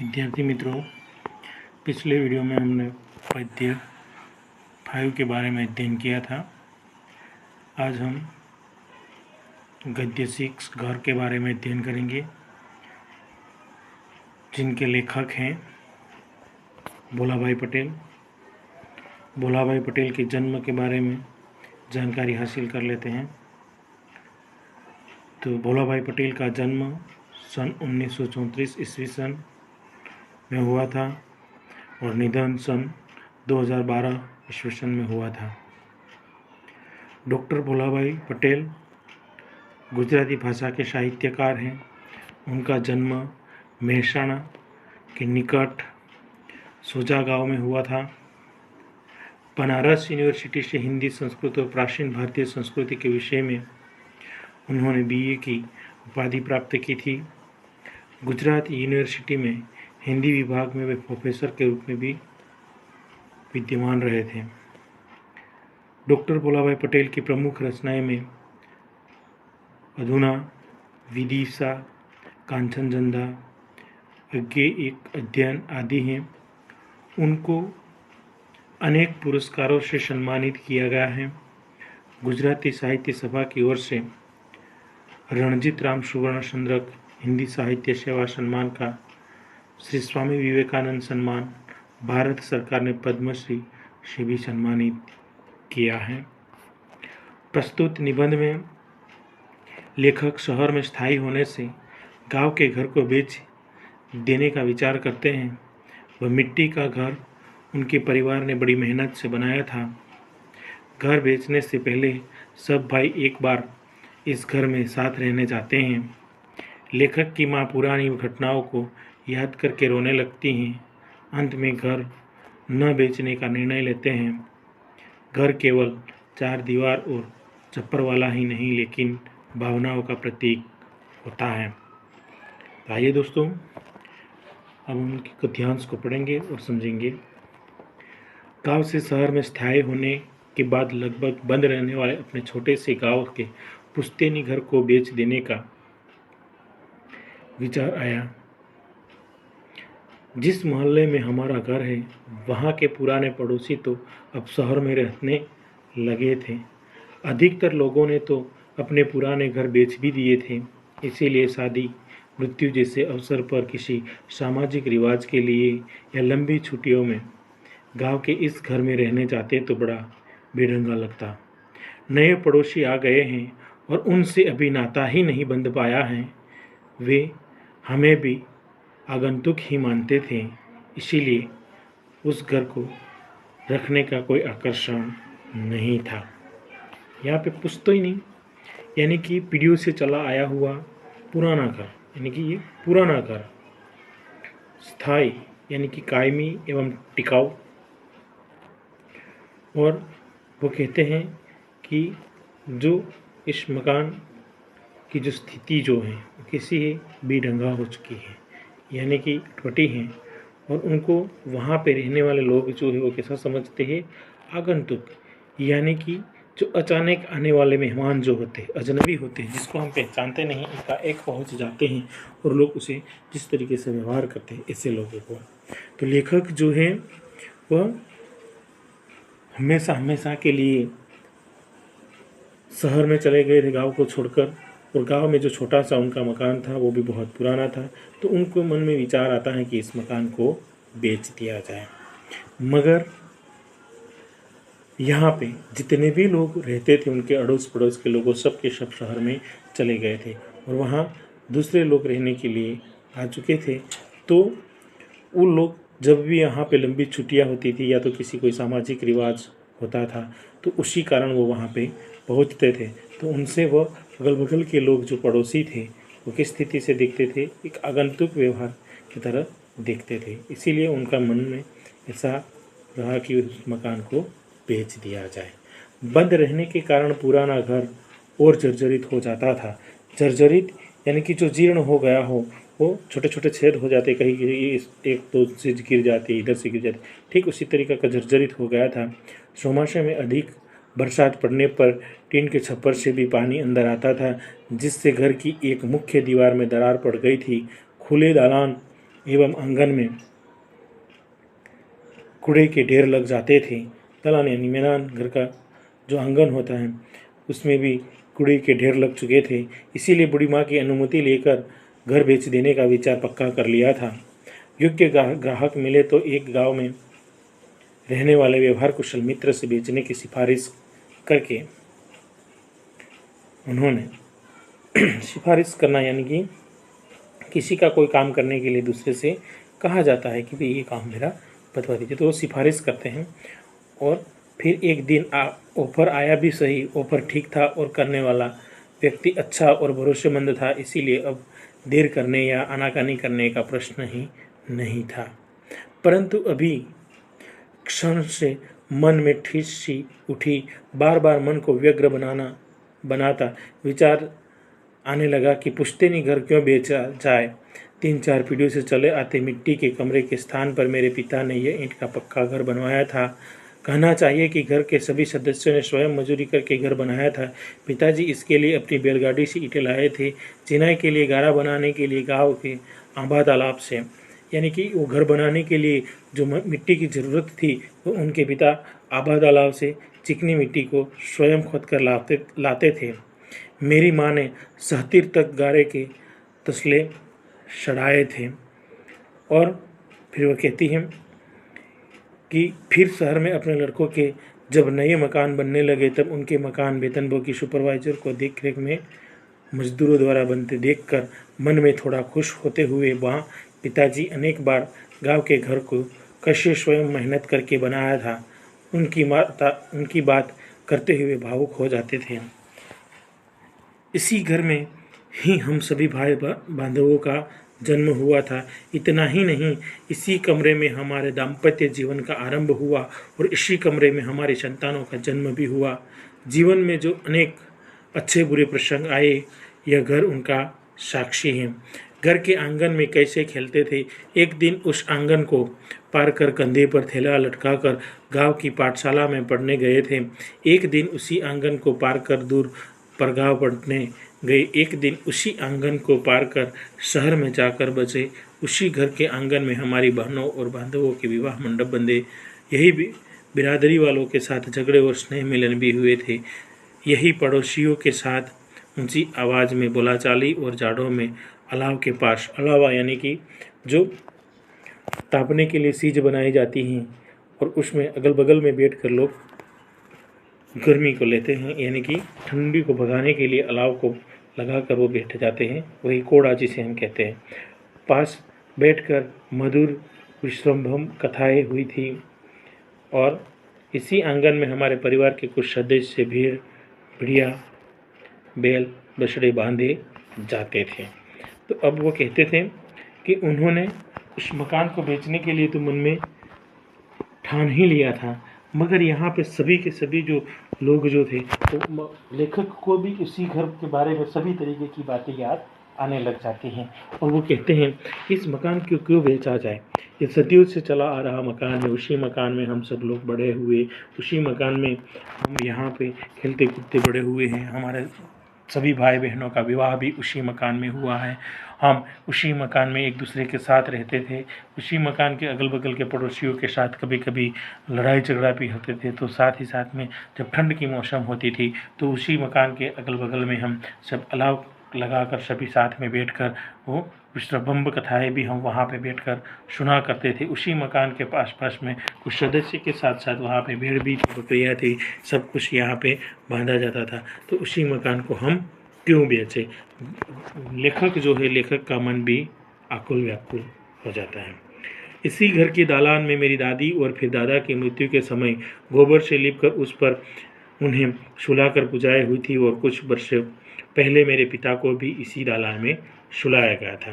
विद्यार्थी मित्रों, पिछले वीडियो में हमने पद्य 5 के बारे में अध्ययन किया था। आज हम गद्य 6 घर के बारे में अध्ययन करेंगे, जिनके लेखक हैं भोलाभाई पटेल। भोलाभाई पटेल के जन्म के बारे में जानकारी हासिल कर लेते हैं। तो भोलाभाई पटेल का जन्म सन 1934 ईस्वी सन में हुआ था और निधन सन 2012 ईस्वी सन में हुआ था। डॉक्टर भोलाभाई पटेल गुजराती भाषा के साहित्यकार हैं। उनका जन्म मेहसाणा के निकट सोजा गांव में हुआ था। बनारस यूनिवर्सिटी से हिंदी, संस्कृत और प्राचीन भारतीय संस्कृति के विषय में उन्होंने बीए की उपाधि प्राप्त की थी। गुजरात यूनिवर्सिटी में हिंदी विभाग में वे प्रोफेसर के रूप में भी विद्यमान रहे थे। डॉक्टर भोलाभाई पटेल की प्रमुख रचनाएं में अधुना, विदिशा, कांचनजंगा, अज्ञे एक अध्ययन आदि हैं। उनको अनेक पुरस्कारों से सम्मानित किया गया है। गुजराती साहित्य सभा की ओर से रणजीत राम सुवर्ण चंद्रक हिंदी साहित्य सेवा सम्मान का, श्री स्वामी विवेकानंद सम्मान, भारत सरकार ने पद्मश्री से भी सम्मानित किया है। प्रस्तुत निबंध में लेखक शहर में स्थायी होने से गांव के घर को बेच देने का विचार करते हैं। वह मिट्टी का घर उनके परिवार ने बड़ी मेहनत से बनाया था। घर बेचने से पहले सब भाई एक बार इस घर में साथ रहने जाते हैं। लेखक की माँ पुरानी घटनाओं को याद करके रोने लगती हैं। अंत में घर न बेचने का निर्णय लेते हैं। घर केवल 4 दीवार और छप्पर वाला ही नहीं, लेकिन भावनाओं का प्रतीक होता है। तो आइए दोस्तों, अब हम उनके गद्यांश को पढ़ेंगे और समझेंगे। गांव से शहर में स्थायी होने के बाद लगभग बंद रहने वाले अपने छोटे से गांव के पुश्तैनी घर को बेच देने का विचार आया। जिस मोहल्ले में हमारा घर है, वहाँ के पुराने पड़ोसी तो अब शहर में रहने लगे थे। अधिकतर लोगों ने तो अपने पुराने घर बेच भी दिए थे। इसीलिए शादी, मृत्यु जैसे अवसर पर, किसी सामाजिक रिवाज के लिए या लंबी छुट्टियों में गांव के इस घर में रहने जाते तो बड़ा बेढंगा लगता। नए पड़ोसी आ गए हैं और उनसे अभी नाता ही नहीं बंध पाया है। वे हमें भी आगंतुक ही मानते थे, इसीलिए उस घर को रखने का कोई आकर्षण नहीं था। यहाँ पे पुश्तैनी यानी कि पीढ़ियों से चला आया हुआ पुराना घर, यानी कि ये पुराना घर। स्थायी यानी कि कायमी एवं टिकाऊ। और वो कहते हैं कि जो इस मकान की जो स्थिति जो है किसी बेढंगा हो चुकी है, यानी कि टूटी हैं। और उनको वहाँ पे रहने वाले लोग जो है वो कैसा समझते हैं, आगंतुक, यानी कि जो अचानक आने वाले मेहमान जो होते हैं, अजनबी होते हैं, जिसको हम पहचानते नहीं, एकाएक पहुँच जाते हैं और लोग उसे जिस तरीके से व्यवहार करते हैं, ऐसे लोगों को। तो लेखक जो है वह हमेशा के लिए शहर में चले गए थे गाँव को छोड़कर, और गांव में जो छोटा सा उनका मकान था वो भी बहुत पुराना था। तो उनको मन में विचार आता है कि इस मकान को बेच दिया जाए। मगर यहाँ पे जितने भी लोग रहते थे, उनके अड़ोस पड़ोस के लोगों सब के सब शहर में चले गए थे और वहाँ दूसरे लोग रहने के लिए आ चुके थे। तो वो लोग जब भी यहाँ पे लंबी छुट्टियाँ होती थी या तो किसी कोई सामाजिक रिवाज होता था, तो उसी कारण वो वहाँ पे पहुँचते थे। तो उनसे वह अगल बगल के लोग जो पड़ोसी थे वो किस स्थिति से देखते थे, एक आगंतुक व्यवहार की तरह देखते थे। इसीलिए उनका मन में ऐसा रहा कि उस मकान को बेच दिया जाए। बंद रहने के कारण पुराना घर और जर्जरित हो जाता था। जर्जरित यानी कि जो जीर्ण हो गया हो, वो छोटे छोटे छेद हो जाते, कहीं एक दो से गिर जाती, इधर से गिर जाती, ठीक उसी तरीके का जर्जरित हो गया था। चौमासे में अधिक बरसात पड़ने पर टीन के छप्पर से भी पानी अंदर आता था, जिससे घर की एक मुख्य दीवार में दरार पड़ गई थी। खुले दालान एवं आंगन में कूड़े के ढेर लग जाते थे। दलान यानी मैदान, घर का जो आंगन होता है उसमें भी कूड़े के ढेर लग चुके थे। इसीलिए बूढ़ी माँ की अनुमति लेकर घर बेच देने का विचार पक्का कर लिया था। योग्य ग्राहक मिले तो एक गांव में रहने वाले व्यवहार कुशल मित्र से बेचने की सिफारिश करके उन्होंने सिफारिश करना यानी कि किसी का कोई काम करने के लिए दूसरे से कहा जाता है कि भाई ये काम मेरा बतवा दीजिए, तो वो सिफारिश करते हैं। और फिर एक दिन ऑफर आया भी सही, ऑफर ठीक था और करने वाला व्यक्ति अच्छा और भरोसेमंद था, इसीलिए अब देर करने या आनाकानी करने का प्रश्न ही नहीं था। परंतु अभी क्षण से मन में ठिस सी उठी, बार बार मन को व्यग्र बनाता विचार आने लगा कि पुश्तैनी घर क्यों बेचा जाए। 3-4 पीढ़ियों से चले आते मिट्टी के कमरे के स्थान पर मेरे पिता ने यह ईंट का पक्का घर बनवाया था। कहना चाहिए कि घर के सभी सदस्यों ने स्वयं मजदूरी करके घर बनाया था। पिताजी इसके लिए अपनी बैलगाड़ी से ईंटें लाए थे। चिनाई के लिए गारा बनाने के लिए गांव के आंबा तालाब से, यानी कि वो घर बनाने के लिए जो मिट्टी की ज़रूरत थी वो उनके पिता आबा तालाब से चिकनी मिट्टी को स्वयं खोद कर लाते थे। मेरी माँ ने 37 तक गारे के तसले चढ़ाए थे। और फिर वह कहती हैं कि फिर शहर में अपने लड़कों के जब नए मकान बनने लगे तब उनके मकान वेतनभोगी सुपरवाइजर को देखरेख में मजदूरों द्वारा बनते देखकर मन में थोड़ा खुश होते हुए वहाँ पिताजी अनेक बार गांव के घर को कैसे स्वयं मेहनत करके बनाया था उनकी बात करते हुए भावुक हो जाते थे। इसी घर में ही हम सभी भाई बांधवों का जन्म हुआ था। इतना ही नहीं, इसी कमरे में हमारे दाम्पत्य जीवन का आरंभ हुआ और इसी कमरे में हमारी संतानों का जन्म भी हुआ। जीवन में जो अनेक अच्छे बुरे प्रसंग आए, यह घर उनका साक्षी है। घर के आंगन में कैसे खेलते थे। एक दिन उस आंगन को पार कर कंधे पर थैला लटकाकर गांव की पाठशाला में पढ़ने गए थे। एक दिन उसी आंगन को पार कर दूर परगांव पढ़ने गए। एक दिन उसी आंगन को पार कर शहर में जाकर बचे। उसी घर के आंगन में हमारी बहनों और बांधवों के विवाह मंडप बंधे। यही बिरादरी वालों के साथ झगड़े और स्नेह मिलन भी हुए थे। यही पड़ोसियों के साथ ऊंची आवाज़ में बोलाचाली और जाड़ों में अलाव के पास, अलावा यानी कि जो तापने के लिए सीज बनाई जाती हैं और उसमें अगल बगल में बैठकर लोग गर्मी को लेते हैं, यानी कि ठंडी को भगाने के लिए अलाव को लगाकर वो बैठ जाते हैं, वही कोड़ा जिसे हम कहते हैं। पास बैठकर मधुर विश्रम्भम कथाएं हुई थी और इसी आंगन में हमारे परिवार के कुछ सदस्य भेड़, भेड़िया, बैल, बछड़े बांधे जाते थे। तो अब वो कहते थे कि उन्होंने उस मकान को बेचने के लिए तो मन में ठान ही लिया था, मगर यहाँ पे सभी के सभी जो लोग जो थे तो लेखक को भी उसी घर के बारे में सभी तरीके की बातें याद आने लग जाती हैं और वो कहते हैं इस मकान को क्यों बेचा जाए। ये सदियों से चला आ रहा मकान है, उसी मकान में हम सब लोग बड़े हुए, उसी मकान में हम यहाँ पे खेलते कूदते बड़े हुए हैं। हमारे सभी भाई बहनों का विवाह भी उसी मकान में हुआ है। हम उसी मकान में एक दूसरे के साथ रहते थे। उसी मकान के अगल बगल के पड़ोसियों के साथ कभी कभी लड़ाई झगड़ा भी होते थे। तो साथ ही साथ में जब ठंड की मौसम होती थी तो उसी मकान के अगल बगल में हम सब अलाव लगाकर सभी साथ में बैठकर वो विश्रम्भ कथाएं भी हम वहाँ पे बैठकर सुना करते थे। उसी मकान के पास में कुछ सदस्य के साथ साथ वहाँ पे भेड़ भी थी, बकरियाँ थी, सब कुछ यहाँ पे बांधा जाता था। तो उसी मकान को हम क्यों बेचे। लेखक जो है, लेखक का मन भी आकुल व्याकुल हो जाता है। इसी घर के दालान में मेरी दादी और फिर दादा की मृत्यु के समय गोबर से लिपकर उस पर उन्हें सुलाकर पुजाई हुई थी और कुछ वर्ष पहले मेरे पिता को भी इसी दालान में सुलाया गया था।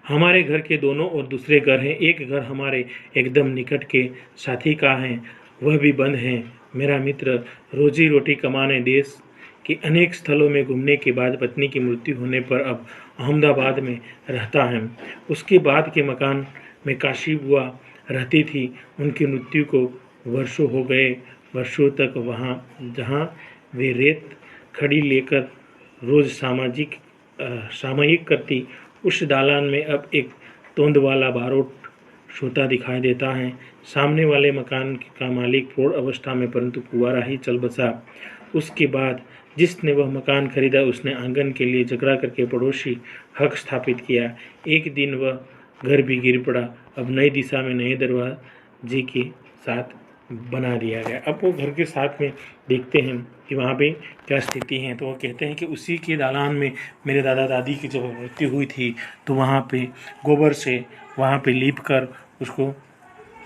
हमारे घर के दोनों और दूसरे घर हैं। एक घर हमारे एकदम निकट के साथी का है, वह भी बंद है। मेरा मित्र रोजी रोटी कमाने देश के अनेक स्थलों में घूमने के बाद पत्नी की मृत्यु होने पर अब अहमदाबाद में रहता है। उसके बाद के मकान में काशी बुआ रहती थी। उनकी मृत्यु को वर्षों हो गए। वर्षों तक वहाँ जहाँ वे रेत खड़ी लेकर रोज़ सामायिक करती उस दालान में अब एक तोंद वाला बारोट सोता दिखाई देता है। सामने वाले मकान का मालिक प्रौढ़ अवस्था में परंतु कुंवारा ही चल बसा। उसके बाद जिसने वह मकान खरीदा उसने आंगन के लिए झगड़ा करके पड़ोसी हक स्थापित किया। एक दिन वह घर भी गिर पड़ा। अब नई दिशा में नए दरवाजे के साथ बना दिया गया। अब वो घर के साथ में देखते हैं कि वहाँ पे क्या स्थिति है, तो वो कहते हैं कि उसी के दालान में मेरे दादा दादी की जब मृत्यु हुई थी तो वहाँ पे गोबर से वहाँ पे लीप कर उसको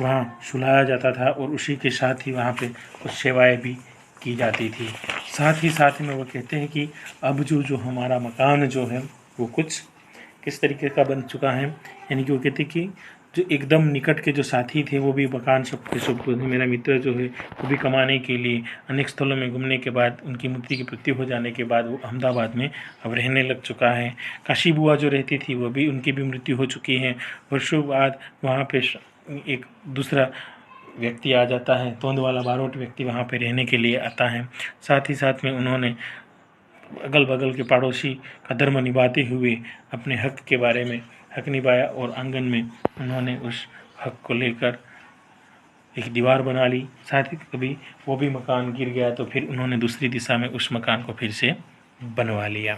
वहाँ सुलाया जाता था और उसी के साथ ही वहाँ पे कुछ सेवाएं भी की जाती थी। साथ ही साथ में वो कहते हैं कि अब जो हमारा मकान जो है वो कुछ किस तरीके का बन चुका है, यानी कि वो कहते हैं कि जो एकदम निकट के जो साथी थे वो भी मकान सब मेरा मित्र जो है वो भी कमाने के लिए अनेक स्थलों में घूमने के बाद उनकी मृत्यु हो जाने के बाद वो अहमदाबाद में अब रहने लग चुका है। काशी बुआ जो रहती थी वो भी उनकी भी मृत्यु हो चुकी है। वर्षों बाद वहाँ पे एक दूसरा व्यक्ति आ जाता है, तोंद वाला बारोट व्यक्ति वहाँ पे रहने के लिए आता है। साथ ही साथ में उन्होंने अगल बगल के पड़ोसी का धर्म निभाते हुए अपने हक के बारे में हक निभाया और आंगन में उन्होंने उस हक को लेकर एक दीवार बना ली। साथ ही कभी वो भी मकान गिर गया तो फिर उन्होंने दूसरी दिशा में उस मकान को फिर से बनवा लिया।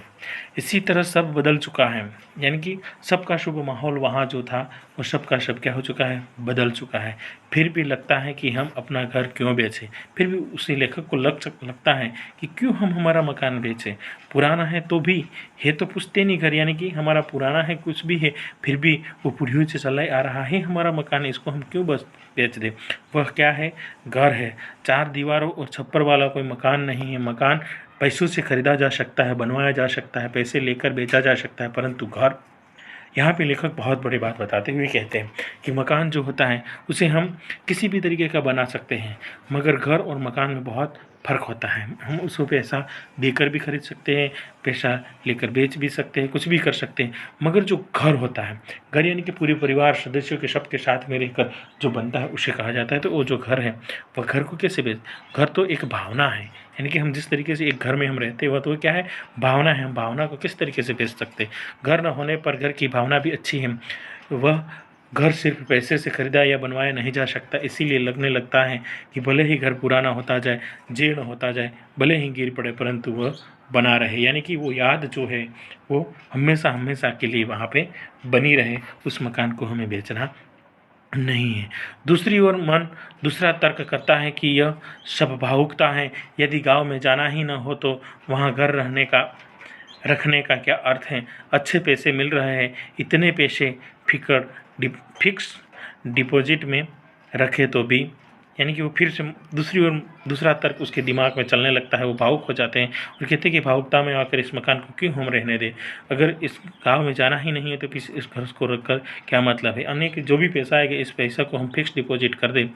इसी तरह सब बदल चुका है, यानी कि सबका शुभ माहौल वहाँ जो था वो सबका सब क्या हो चुका है, बदल चुका है। फिर भी लगता है कि हम अपना घर क्यों बेचें, फिर भी उसी लेखक को लगता है कि क्यों हम हमारा मकान बेचें। पुराना है तो भी है तो पुश्तैनी घर, यानी कि हमारा पुराना है कुछ भी है फिर भी वो पीढ़ियों से चला आ रहा है हमारा मकान, इसको हम क्यों बस बेच दे। वह क्या है, घर है, चार दीवारों और छप्पर वाला कोई मकान नहीं है। मकान पैसों से खरीदा जा सकता है, बनवाया जा सकता है, पैसे लेकर बेचा जा सकता है, परंतु घर, यहाँ पे लेखक बहुत बड़ी बात बताते हुए कहते हैं कि मकान जो होता है उसे हम किसी भी तरीके का बना सकते हैं, मगर घर और मकान में बहुत फ़र्क होता है। हम उसको पैसा देकर भी खरीद सकते हैं, पैसा लेकर बेच भी सकते हैं, कुछ भी कर सकते हैं, मगर जो घर होता है, घर यानी कि पूरे परिवार सदस्यों के सबके साथ में रहकर जो बनता है उसे कहा जाता है। तो वो जो घर है वह घर को कैसे बेच, घर तो एक भावना है, यानी कि हम जिस तरीके से एक घर में हम रहते हैं वह तो क्या है, भावना है। हम भावना को किस तरीके से बेच सकते हैं। घर न होने पर घर की भावना भी अच्छी है। वह घर सिर्फ पैसे से खरीदा या बनवाया नहीं जा सकता, इसीलिए लगने लगता है कि भले ही घर पुराना होता जाए, जीर्ण होता जाए, भले ही गिर पड़े, परंतु वह बना रहे, यानी कि वो याद जो है वो हमेशा हमेशा के लिए वहाँ पे बनी रहे। उस मकान को हमें बेचना नहीं है। दूसरी ओर मन दूसरा तर्क करता है कि यह सब भावुकता है। यदि गांव में जाना ही न हो तो वहाँ घर रखने का क्या अर्थ है। अच्छे पैसे मिल रहे हैं, इतने पैसे फिक्स डिपॉजिट में रखे तो भी, यानी कि वो फिर से दूसरी ओर दूसरा तर्क उसके दिमाग में चलने लगता है। वो भावुक हो जाते हैं और कहते हैं कि भावुकता में आकर इस मकान को क्यों हम रहने दें। अगर इस गांव में जाना ही नहीं है तो फिर इस घर को रखकर क्या मतलब है। अनेक जो भी पैसा आएगा इस पैसा को हम फिक्स डिपॉजिट कर दें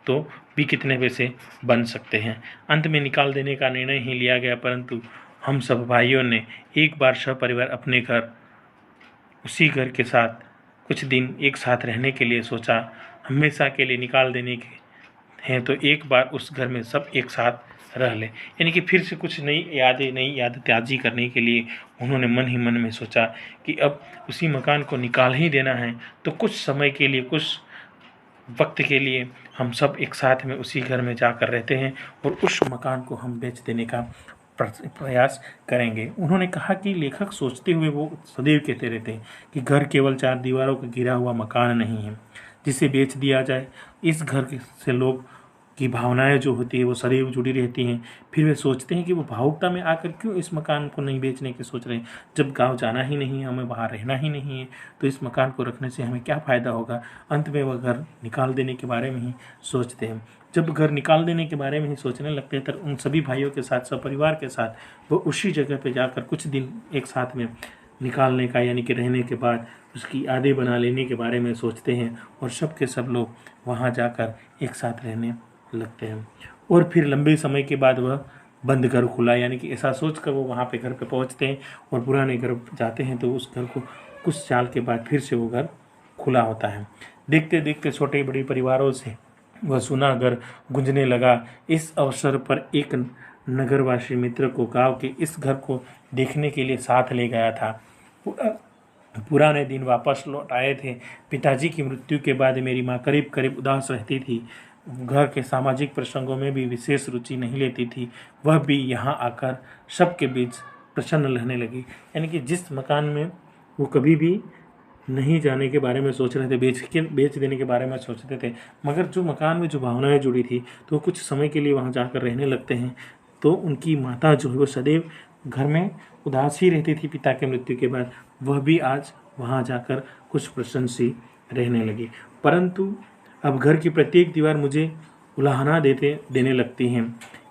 तो भी कितने पैसे बन सकते हैं। अंत में निकाल देने का निर्णय ही लिया गया, परंतु हम सब भाइयों ने एक बार सपरिवार अपने घर, उसी घर के साथ कुछ दिन एक साथ रहने के लिए सोचा। हमेशा के लिए निकाल देने के हैं तो एक बार उस घर में सब एक साथ रह लें, यानी कि फिर से कुछ नई याद ताज़ी करने के लिए उन्होंने मन ही मन में सोचा कि अब उसी मकान को निकाल ही देना है तो कुछ समय के लिए, कुछ वक्त के लिए हम सब एक साथ में उसी घर में जाकर रहते हैं और उस मकान को हम बेच देने का प्रयास करेंगे। उन्होंने कहा कि लेखक सोचते हुए वो सदैव कहते रहते हैं कि घर केवल चार दीवारों का घिरा हुआ मकान नहीं है जिसे बेच दिया जाए। इस घर से लोग की भावनाएं जो होती है वो सदैव जुड़ी रहती हैं। फिर वे सोचते हैं कि वो भावुकता में आकर क्यों इस मकान को नहीं बेचने की सोच रहे हैं। जब गांव जाना ही नहीं है, हमें वहाँ रहना ही नहीं है, तो इस मकान को रखने से हमें क्या फ़ायदा होगा। अंत में वह घर निकाल देने के बारे में ही सोचते हैं। जब घर निकाल देने के बारे में ही सोचने लगते हैं तब उन सभी भाइयों के साथ, सपरिवार के साथ वो उसी जगह पर जाकर कुछ दिन एक साथ में निकालने का, यानी कि रहने के बाद उसकी आदत बना लेने के बारे में सोचते हैं और सब के सब लोग वहाँ जाकर एक साथ रहने लगते हैं। और फिर लंबे समय के बाद वह बंद घर खुला, यानी कि ऐसा सोचकर वो वहाँ पे घर पे पहुँचते हैं और पुराने घर जाते हैं तो उस घर को कुछ साल के बाद फिर से वो घर खुला होता है। देखते देखते छोटे बड़े परिवारों से वह सुना घर गूंजने लगा। इस अवसर पर एक नगरवासी मित्र को गांव के इस घर को देखने के लिए साथ ले गया था। पुराने दिन वापस लौट आए थे। पिताजी की मृत्यु के बाद मेरी माँ करीब करीब उदास रहती थी। घर के सामाजिक प्रसंगों में भी विशेष रुचि नहीं लेती थी। वह भी यहाँ आकर सबके बीच प्रसन्न रहने लगी। यानी कि जिस मकान में वो कभी भी नहीं जाने के बारे में सोच रहे थे, बेच देने के बारे में सोचते थे, मगर जो मकान में जो भावनाएं जुड़ी थी तो कुछ समय के लिए वहाँ जाकर रहने लगते हैं। तो उनकी माता जो है वो सदैव घर में उदास ही रहती थी पिता के मृत्यु के बाद। वह भी आज वहाँ जाकर कुछ प्रसन्न सी रहने लगी। परंतु अब घर की प्रत्येक दीवार मुझे उलाहना देने लगती हैं।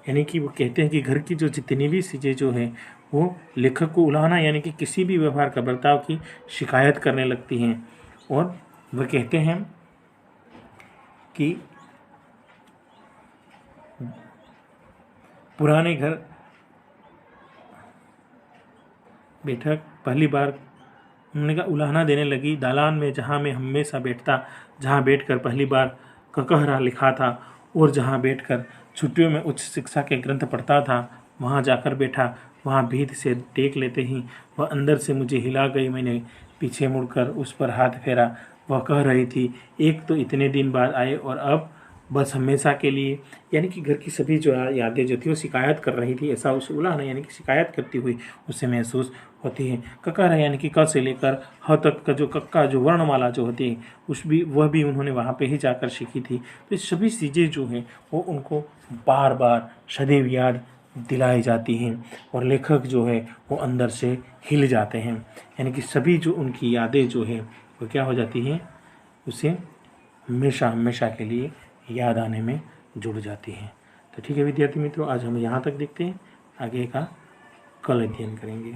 यानी कि वो कहते हैं कि घर की जो जितनी भी चीज़ें जो हैं वो लेखक को उलाहना यानी कि किसी भी व्यवहार का बर्ताव की शिकायत करने लगती हैं। और वह कहते हैं कि पुराने घर बैठक पहली बार उन्होंने कहा उलाहना देने लगी। दालान में जहाँ मैं हमेशा बैठता, जहाँ बैठकर पहली बार ककहरा लिखा था और जहाँ बैठकर छुट्टियों में उच्च शिक्षा के ग्रंथ पढ़ता था, वहाँ जाकर बैठा। वहाँ भीत से टेक लेते ही वह अंदर से मुझे हिला गई। मैंने पीछे मुड़कर उस पर हाथ फेरा। वह कह रही थी, एक तो इतने दिन बाद आए और अब बस हमेशा के लिए। यानी कि घर की सभी जो यादें जो थी वो शिकायत कर रही थी, ऐसा उसे उलाहना यानी कि शिकायत करती हुई उसे महसूस होती है। ककहरा यानी कि क से लेकर ह तक का जो कक्का जो वर्णमाला जो होती है वह भी उन्होंने वहाँ पे ही जाकर सीखी थी। तो ये सभी चीज़ें जो हैं वो उनको बार बार सदैव याद दिलाई जाती हैं और लेखक जो है वो अंदर से हिल जाते हैं। यानी कि सभी जो उनकी यादें जो है वो क्या हो जाती हैं, उसे हमेशा हमेशा के लिए याद आने में जुड़ जाती हैं। तो ठीक है विद्यार्थी मित्रों, आज हम यहाँ तक देखते हैं, आगे का कल अध्ययन करेंगे।